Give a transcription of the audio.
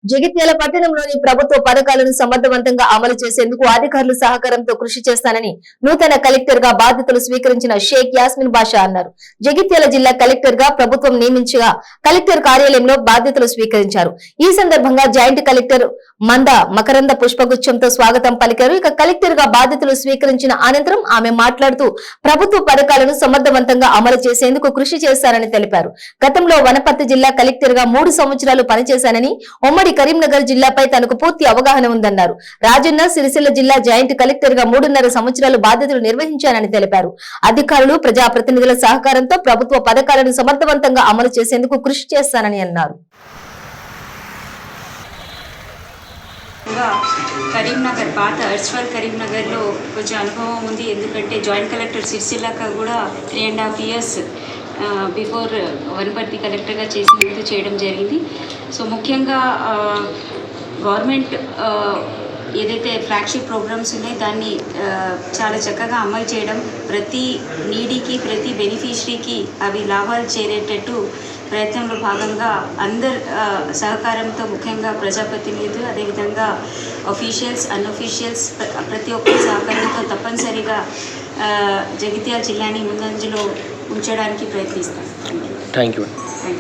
జగిత్యాల పట్టణంలోని ప్రభుత్వ పథకాలను సమర్థవంతంగా అమలు చేసేందుకు అధికారుల సహకారంతో కృషి చేస్తానని నూతన కలెక్టర్ గా బాధ్యతలు స్వీకరించిన షేక్ యాస్మిన్ బాషా అన్నారు. జగిత్యాల జిల్లా కలెక్టర్ గా ప్రభుత్వం నియమించగా కలెక్టర్ కార్యాలయంలో బాధ్యతలు స్వీకరించారు. ఈ సందర్భంగా జాయింట్ కలెక్టర్ మంద మకరంద పుష్పగుచ్చంతో స్వాగతం పలికారు. ఇక కలెక్టర్ గా బాధ్యతలు స్వీకరించిన అనంతరం ఆమె మాట్లాడుతూ ప్రభుత్వ పథకాలను సమర్థవంతంగా అమలు చేసేందుకు కృషి చేస్తారని తెలిపారు. గతంలో వనపర్తి జిల్లా కలెక్టర్ గా 3 సంవత్సరాలు పనిచేశానని, ఉమ్మడి కరీంనగర్ జిల్లాపై తనకు పూర్తి అవగాహన ఉందన్నారు. రాజన్న సిరిసిల్ల జిల్లా జాయింట్ కలెక్టర్ గా 3.5 సంవత్సరాలు బాధ్యతలు నిర్వహించానని తెలిపారు. అధికారులు ప్రజాప్రతినిధుల సహకారంతో ప్రభుత్వ పథకాలను సమర్థవంతంగా అమలు చేసేందుకు కృషి చేస్తానని అన్నారు. కరీంనగర్ పాత అర్స్వల్ కరీంనగర్లో కొంచెం అనుభవం ఉంది. ఎందుకంటే జాయింట్ కలెక్టర్ సిరిసిల్లాక కూడా 3.5 years బిఫోర్ వనపర్తి కలెక్టర్గా చేయడం జరిగింది. సో ముఖ్యంగా గవర్నమెంట్ ఏదైతే ఫ్లాగ్షిప్ ప్రోగ్రామ్స్ ఉన్నాయో దాన్ని చాలా చక్కగా అమలు చేయడం, ప్రతి నీడీకి ప్రతి బెనిఫిషరీకి అవి లాభాలు చేరేటట్టు ప్రయత్నంలో భాగంగా అందరి సహకారంతో, ముఖ్యంగా ప్రజాప్రతినిధులు, అదేవిధంగా అఫీషియల్స్, అన్అఫీషియల్స్ ప్రతి ఒక్కరి సహకారంతో తప్పనిసరిగా జగిత్యాల జిల్లాని ముందంజలో ఉంచడానికి ప్రయత్నిస్తాం. Thank you.